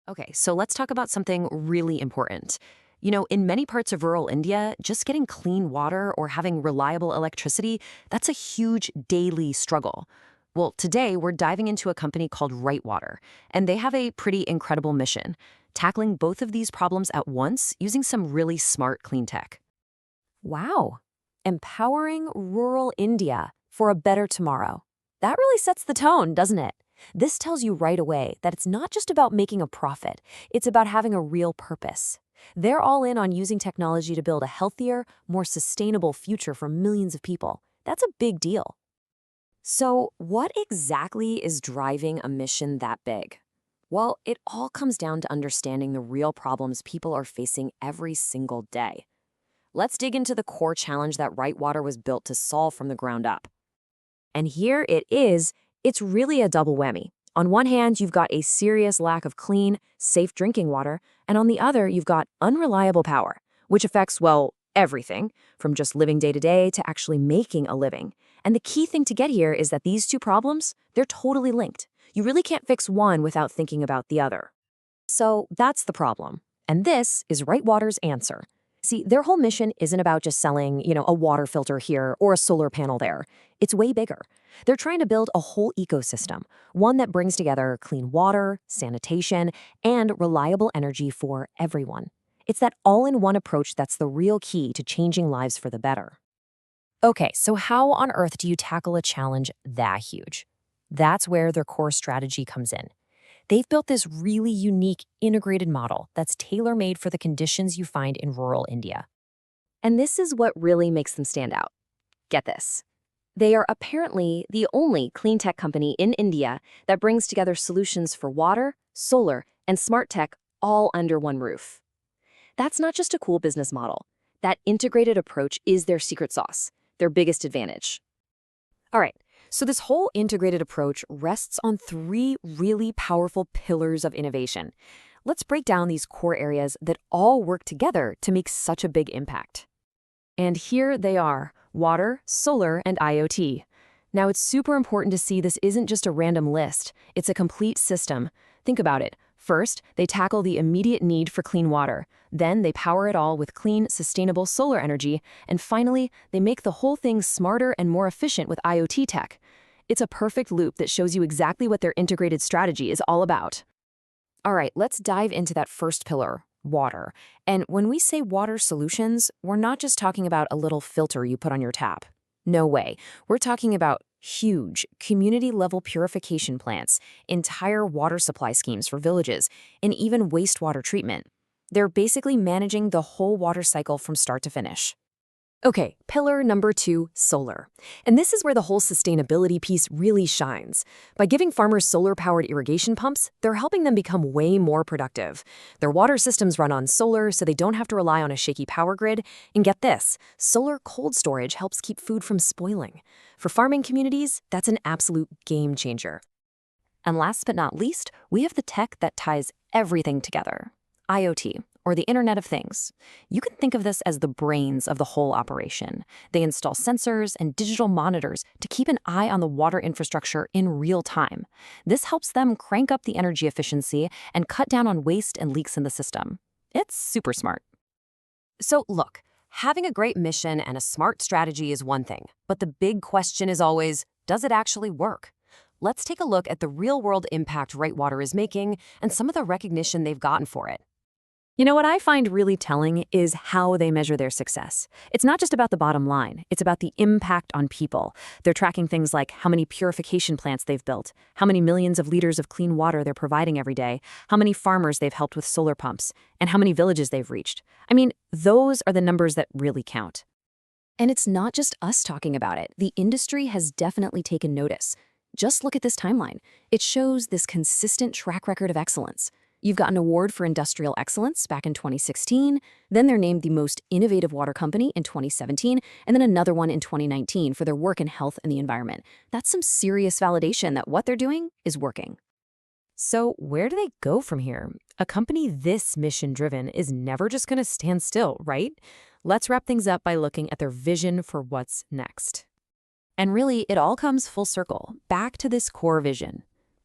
Okay, so let's talk about something really important. In many parts of rural India, just getting clean water or having reliable electricity, that's a huge daily struggle. Well, today we're diving into a company called Rite Water, and they have a pretty incredible mission, tackling both of these problems at once using some really smart clean tech. Wow. Empowering rural India for a better tomorrow. That really sets the tone, doesn't it? This tells you right away that it's not just about making a profit, it's about having a real purpose. They're all in on using technology to build a healthier, more sustainable future for millions of people. That's a big deal. So, what exactly is driving a mission that big? Well, it all comes down to understanding the real problems people are facing every single day. Let's dig into the core challenge that Rite Water was built to solve from the ground up. And here it is. It's really a double whammy. On one hand, you've got a serious lack of clean, safe drinking water, and on the other, you've got unreliable power, which affects, well, everything, from just living day to day to actually making a living. And the key thing to get here is that these two problems, they're totally linked. You really can't fix one without thinking about the other. So that's the problem. And this is Rite Water's answer. See, their whole mission isn't about just selling, a water filter here or a solar panel there. It's way bigger. They're trying to build a whole ecosystem, one that brings together clean water, sanitation, and reliable energy for everyone. It's that all-in-one approach that's the real key to changing lives for the better. Okay, so how on earth do you tackle a challenge that huge? That's where their core strategy comes in. They've built this really unique integrated model that's tailor-made for the conditions you find in rural India. And this is what really makes them stand out. Get this. They are apparently the only clean tech company in India that brings together solutions for water, solar, and smart tech all under one roof. That's not just a cool business model. That integrated approach is their secret sauce, their biggest advantage. All right, so this whole integrated approach rests on three really powerful pillars of innovation. Let's break down these core areas that all work together to make such a big impact. And here they are: water, solar, and IoT. Now, it's super important to see this isn't just a random list. It's a complete system. Think about it. First, they tackle the immediate need for clean water. Then they power it all with clean, sustainable solar energy. And finally, they make the whole thing smarter and more efficient with IoT tech. It's a perfect loop that shows you exactly what their integrated strategy is all about. All right, let's dive into that first pillar, water. And when we say water solutions, we're not just talking about a little filter you put on your tap. No way. We're talking about huge community-level purification plants, entire water supply schemes for villages, and even wastewater treatment. They're basically managing the whole water cycle from start to finish. Okay, pillar number 2, solar. And this is where the whole sustainability piece really shines. By giving farmers solar-powered irrigation pumps, they're helping them become way more productive. Their water systems run on solar, so they don't have to rely on a shaky power grid. And get this, solar cold storage helps keep food from spoiling. For farming communities, that's an absolute game changer. And last but not least, we have the tech that ties everything together: IoT, or the Internet of Things. You can think of this as the brains of the whole operation. They install sensors and digital monitors to keep an eye on the water infrastructure in real time. This helps them crank up the energy efficiency and cut down on waste and leaks in the system. It's super smart. So look, having a great mission and a smart strategy is one thing, but the big question is always, does it actually work? Let's take a look at the real-world impact Rite Water is making and some of the recognition they've gotten for it. What I find really telling is how they measure their success. It's not just about the bottom line, it's about the impact on people. They're tracking things like how many purification plants they've built, how many millions of liters of clean water they're providing every day, how many farmers they've helped with solar pumps, and how many villages they've reached. I mean, those are the numbers that really count. And it's not just us talking about it. The industry has definitely taken notice. Just look at this timeline. It shows this consistent track record of excellence. You've got an award for industrial excellence back in 2016, then they're named the most innovative water company in 2017, and then another one in 2019 for their work in health and the environment. That's some serious validation that what they're doing is working. So where do they go from here? A company this mission-driven is never just going to stand still, right? Let's wrap things up by looking at their vision for what's next. And really, it all comes full circle, back to this core vision.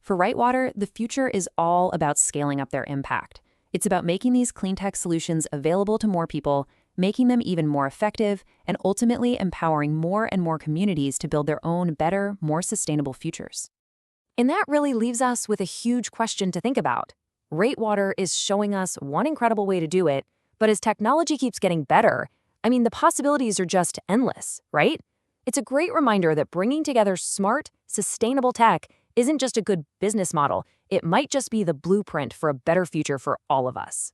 For Rite Water, the future is all about scaling up their impact. It's about making these clean tech solutions available to more people, making them even more effective, and ultimately empowering more and more communities to build their own better, more sustainable futures. And that really leaves us with a huge question to think about. Rite Water is showing us one incredible way to do it, but as technology keeps getting better, the possibilities are just endless, right? It's a great reminder that bringing together smart, sustainable tech isn't just a good business model. It might just be the blueprint for a better future for all of us.